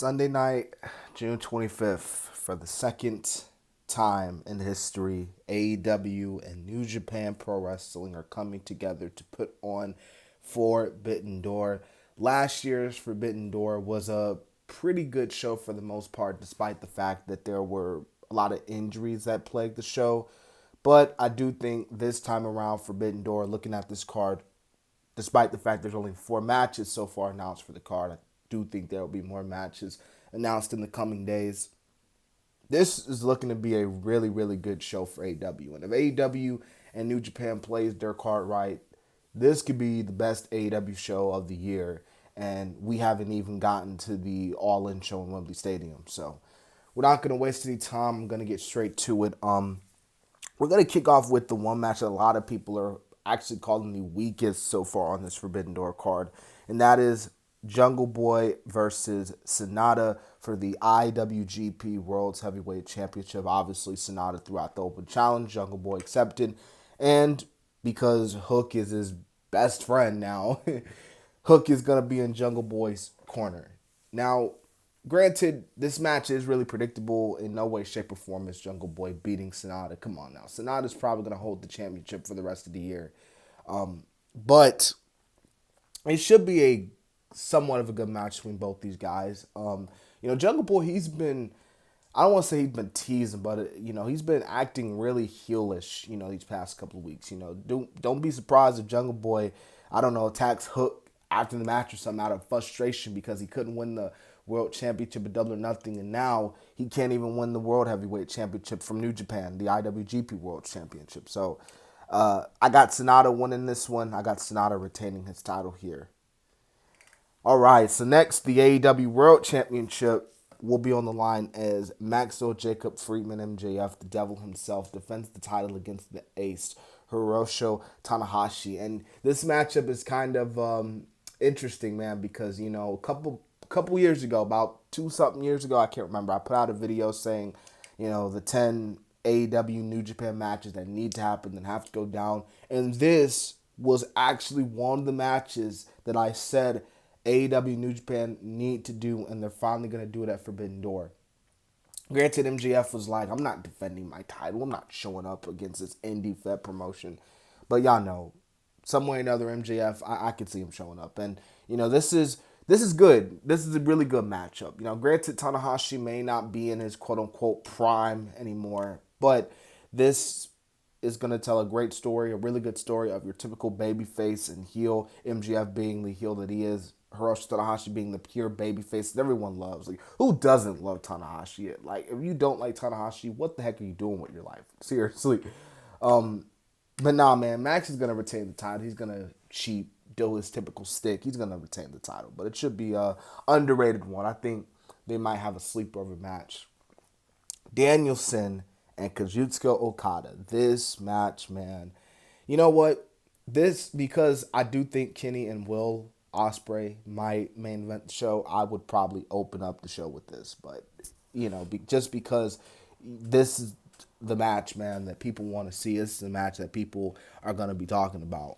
Sunday night, June 25th, for the second time in history, AEW and New Japan Pro Wrestling are coming together to put on Forbidden Door. Last year's Forbidden Door was a pretty good show for the most part, despite the fact that there were a lot of injuries that plagued the show. But I do think this time around, Forbidden Door, looking at this card, despite the fact there's only 4 matches so far announced for the card, I do think there will be more matches announced in the coming days. This is looking to be a really, really good show for AEW. And if AEW and New Japan plays their card right, this could be the best AEW show of the year. And we haven't even gotten to the All-In show in Wembley Stadium. So we're not going to waste any time. I'm going to get straight to it. We're going to kick off with the one match that a lot of people are actually calling the weakest so far on this Forbidden Door card. And that is Jungle Boy versus Sonata for the IWGP World's Heavyweight Championship. Obviously, Sonata threw out the open challenge. Jungle Boy accepted. And because Hook is his best friend now, Hook is going to be in Jungle Boy's corner. Now, granted, this match is really predictable. In no way, shape, or form is Jungle Boy beating Sonata. Come on now. Sonata's probably going to hold the championship for the rest of the year. But it should be a somewhat of a good match between both these guys. Jungle Boy, he's been, I don't want to say he's been teasing, but, he's been acting really heelish, these past couple of weeks. Don't be surprised if Jungle Boy, attacks Hook after the match or something out of frustration because he couldn't win the World Championship at Double or Nothing, and now he can't even win the World Heavyweight Championship from New Japan, the IWGP World Championship. So I got Sonata winning this one. I got Sonata retaining his title here. All right, so next, the AEW World Championship will be on the line as Maxwell Jacob Friedman, MJF, the devil himself, defends the title against the ace, Hiroshi Tanahashi. And this matchup is kind of interesting, man, because, a couple years ago, about 2-something years ago, I can't remember, I put out a video saying, the 10 AEW New Japan matches that need to happen and have to go down. And this was actually one of the matches that I said AEW New Japan need to do, and they're finally going to do it at Forbidden Door. Granted, MJF was like, I'm not defending my title. I'm not showing up against this indie Fed promotion. But y'all know, some way or another, MJF, I could see him showing up. And, this is good. This is a really good matchup. Granted, Tanahashi may not be in his quote-unquote prime anymore, but this is going to tell a great story, a really good story of your typical babyface and heel, MJF being the heel that he is, Hiroshi Tanahashi being the pure babyface that everyone loves. Like, who doesn't love Tanahashi? Like, if you don't like Tanahashi, what the heck are you doing with your life? Seriously. But nah, man, Max is going to retain the title. He's going to cheat, do his typical stick. He's going to retain the title. But it should be a underrated one. I think they might have a sleepover match. Danielson and Kazuchika Okada. This match, man. You know what? Because I do think Kenny and Will Osprey might main event the show, I would probably open up the show with this. But, just because this is the match, man, that people want to see. This is the match that people are going to be talking about.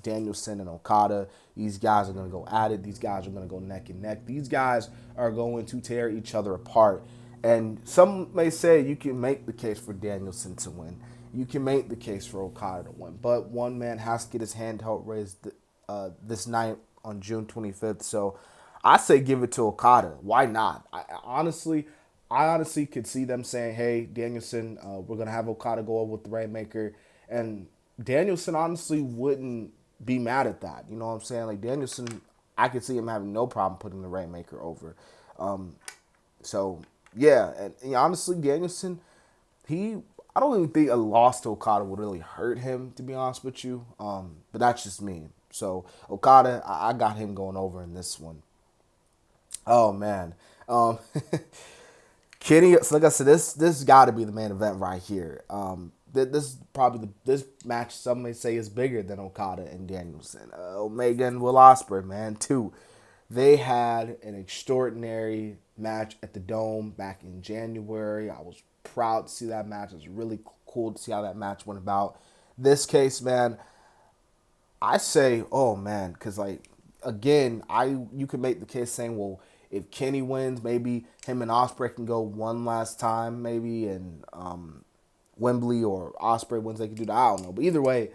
Danielson and Okada, these guys are going to go at it. These guys are going to go neck and neck. These guys are going to tear each other apart. And some may say you can make the case for Danielson to win. You can make the case for Okada to win. But one man has to get his hand held raised this night on June 25th. So I say give it to Okada. Why not? I honestly could see them saying, hey, Danielson, we're going to have Okada go over with the Rainmaker. And Danielson honestly wouldn't be mad at that. You know what I'm saying? Like, Danielson, I could see him having no problem putting the Rainmaker over. Yeah, and honestly, Danielson, I don't even think a loss to Okada would really hurt him, to be honest with you. But that's just me. So, Okada, I got him going over in this one. Oh, man. Kenny, so like I said, this got to be the main event right here. This match, some may say, is bigger than Okada and Danielson. Omega and Will Ospreay, man, too. They had an extraordinary match at the Dome back in January. I was proud to see that match. It was really cool to see how that match went about. This case, man, I say, oh man, because like again, you can make the case saying, well, if Kenny wins, maybe him and Ospreay can go one last time, maybe, and Wembley, or Ospreay wins, they can do that. I don't know. But either way,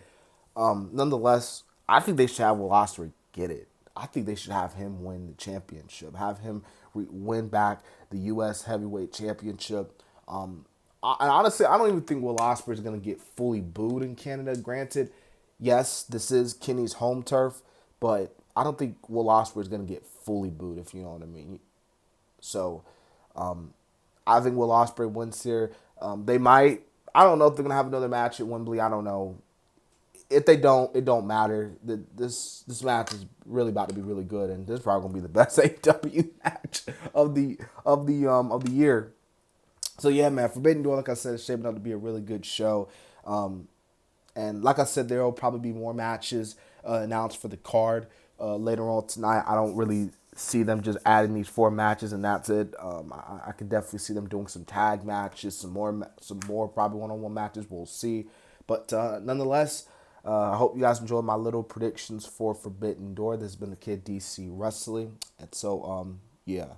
nonetheless, I think they should have Will Ospreay get it. I think they should have him win the championship, have him win back the U.S. Heavyweight Championship. And honestly, I don't even think Will Ospreay is going to get fully booed in Canada. Granted, yes, this is Kenny's home turf, but I don't think Will Ospreay is going to get fully booed, if you know what I mean. So, I think Will Ospreay wins here. They might. I don't know if they're gonna have another match at Wembley. I don't know. If they don't, it don't matter. This match is really about to be really good, and this is probably gonna be the best AEW match of the year. So yeah, man, Forbidden Door, like I said, is shaping up to be a really good show. And like I said, there will probably be more matches announced for the card later on tonight. I don't really see them just adding these 4 matches and that's it. I could definitely see them doing some tag matches, some more probably one-on-one matches. We'll see. But nonetheless, I hope you guys enjoyed my little predictions for Forbidden Door. This has been the Kid DC Wrestling. And so, yeah.